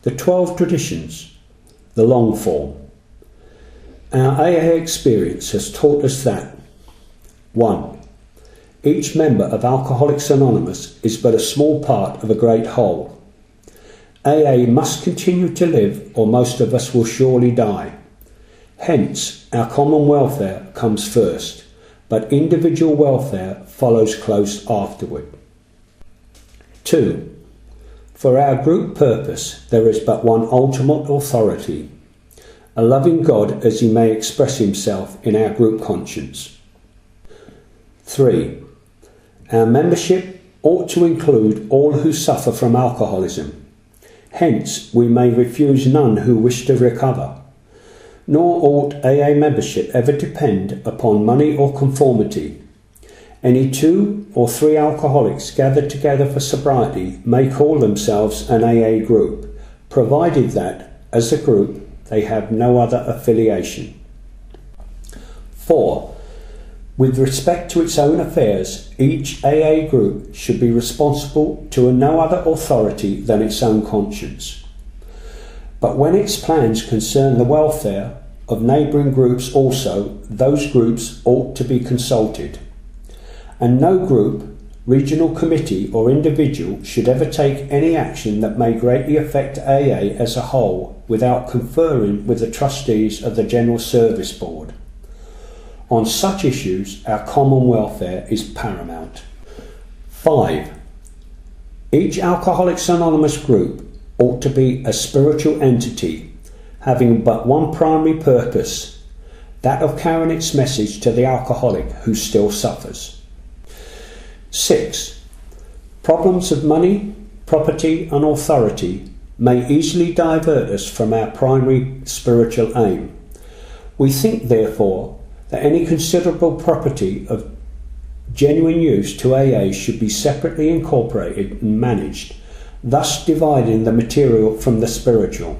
The 12 traditions, the long form. Our AA experience has taught us that 1. Each member of Alcoholics Anonymous is but a small part of a great whole. AA must continue to live, or most of us will surely die. Hence, our common welfare comes first, but individual welfare follows close afterward. 2. For our group purpose, there is but one ultimate authority, a loving God as he may express himself in our group conscience. 3. Our membership ought to include all who suffer from alcoholism. Hence, we may refuse none who wish to recover. Nor ought AA membership ever depend upon money or conformity. Any 2 or 3 alcoholics gathered together for sobriety may call themselves an AA group, provided that, as a group, they have no other affiliation. 4. With respect to its own affairs, each AA group should be responsible to no other authority than its own conscience. But when its plans concern the welfare of neighbouring groups also, those groups ought to be consulted. And no group, regional committee or individual should ever take any action that may greatly affect AA as a whole without conferring with the trustees of the General Service Board. On such issues, our common welfare is paramount. 5. Each Alcoholics Anonymous group ought to be a spiritual entity, having but one primary purpose, that of carrying its message to the alcoholic who still suffers. 6. Problems of money, property and authority may easily divert us from our primary spiritual aim. We think, therefore, that any considerable property of genuine use to AA should be separately incorporated and managed, thus dividing the material from the spiritual.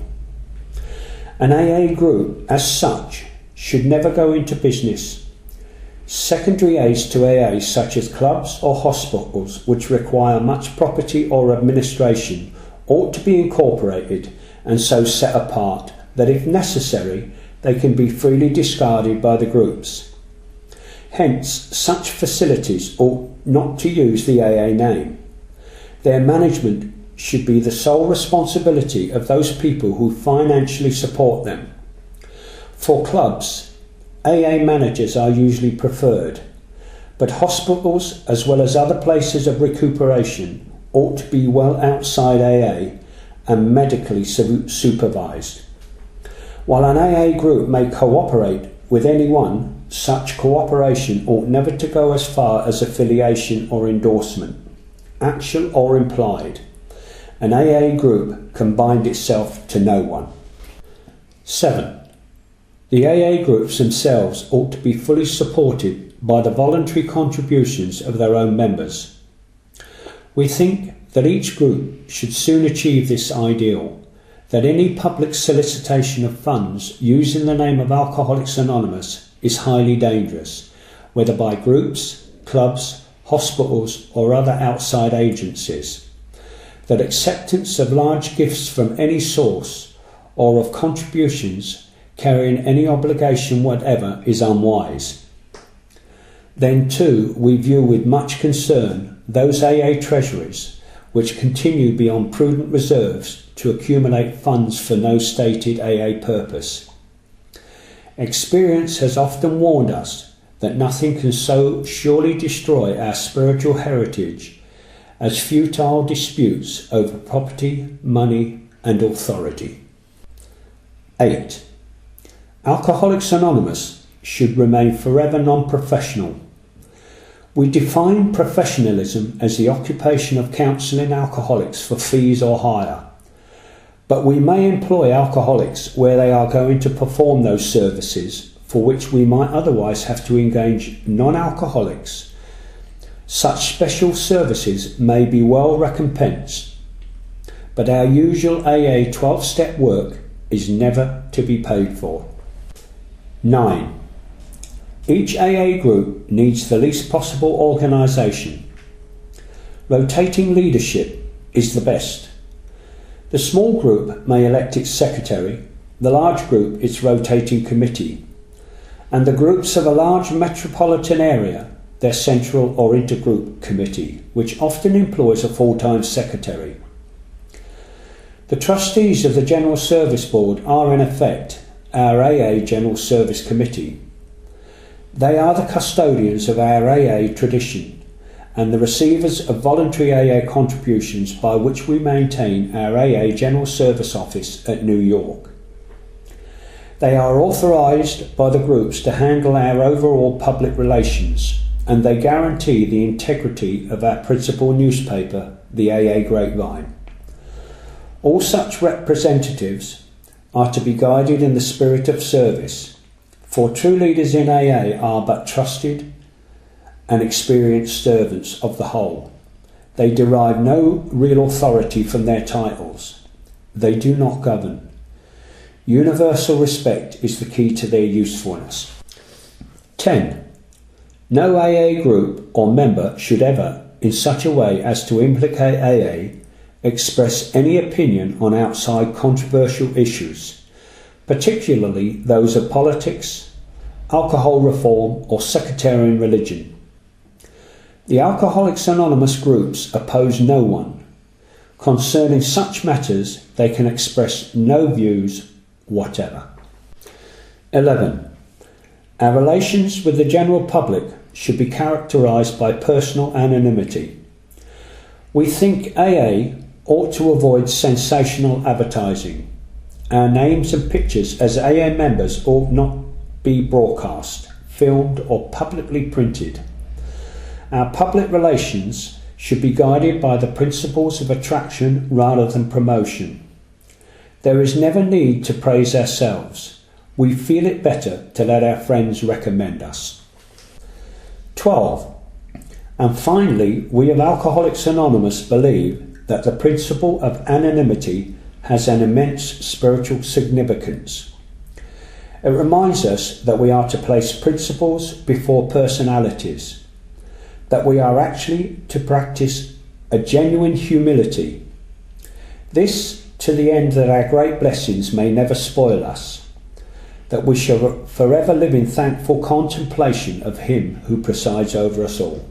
An AA group, as such, should never go into business. Secondary aids to AA, such as clubs or hospitals, which require much property or administration, ought to be incorporated and so set apart that, if necessary, they can be freely discarded by the groups. Hence, such facilities ought not to use the AA name. Their management should be the sole responsibility of those people who financially support them. For clubs, AA managers are usually preferred, but hospitals, as well as other places of recuperation, ought to be well outside AA and medically supervised. While an AA group may cooperate with anyone, such cooperation ought never to go as far as affiliation or endorsement, actual or implied. An AA group can bind itself to no one. 7. The AA groups themselves ought to be fully supported by the voluntary contributions of their own members. We think that each group should soon achieve this ideal, that any public solicitation of funds using the name of Alcoholics Anonymous is highly dangerous, whether by groups, clubs, hospitals or other outside agencies. That acceptance of large gifts from any source or of contributions carrying any obligation whatever is unwise. Then too we view with much concern those AA treasuries which continue beyond prudent reserves to accumulate funds for no stated AA purpose. Experience has often warned us that nothing can so surely destroy our spiritual heritage as futile disputes over property, money and authority. 8. Alcoholics Anonymous should remain forever non-professional. We define professionalism as the occupation of counselling alcoholics for fees or hire, but we may employ alcoholics where they are going to perform those services for which we might otherwise have to engage non-alcoholics. Such special services may be well recompensed, but our usual AA 12-step work is never to be paid for. 9. Each AA group needs the least possible organisation. Rotating leadership is the best. The small group may elect its secretary, the large group its rotating committee, and the groups of a large metropolitan area their central or intergroup committee, which often employs a full-time secretary. The trustees of the General Service Board are in effect our AA General Service Committee. They are the custodians of our AA tradition and the receivers of voluntary AA contributions by which we maintain our AA General Service Office at New York. They are authorised by the groups to handle our overall public relations, and they guarantee the integrity of our principal newspaper, the AA Grapevine. All such representatives are to be guided in the spirit of service, for true leaders in AA are but trusted and experienced servants of the whole. They derive no real authority from their titles. They do not govern. Universal respect is the key to their usefulness. 10. No AA group or member should ever, in such a way as to implicate AA, express any opinion on outside controversial issues, particularly those of politics, alcohol reform or sectarian religion. The Alcoholics Anonymous groups oppose no one. Concerning such matters, they can express no views whatever. 11. Our relations with the general public should be characterised by personal anonymity. We think AA ought to avoid sensational advertising. Our names and pictures as AA members ought not be broadcast, filmed or publicly printed. Our public relations should be guided by the principles of attraction rather than promotion. There is never need to praise ourselves. We feel it better to let our friends recommend us. 12. And finally, we of Alcoholics Anonymous believe that the principle of anonymity has an immense spiritual significance. It reminds us that we are to place principles before personalities, that we are actually to practice a genuine humility. This to the end that our great blessings may never spoil us, that we shall forever live in thankful contemplation of Him who presides over us all.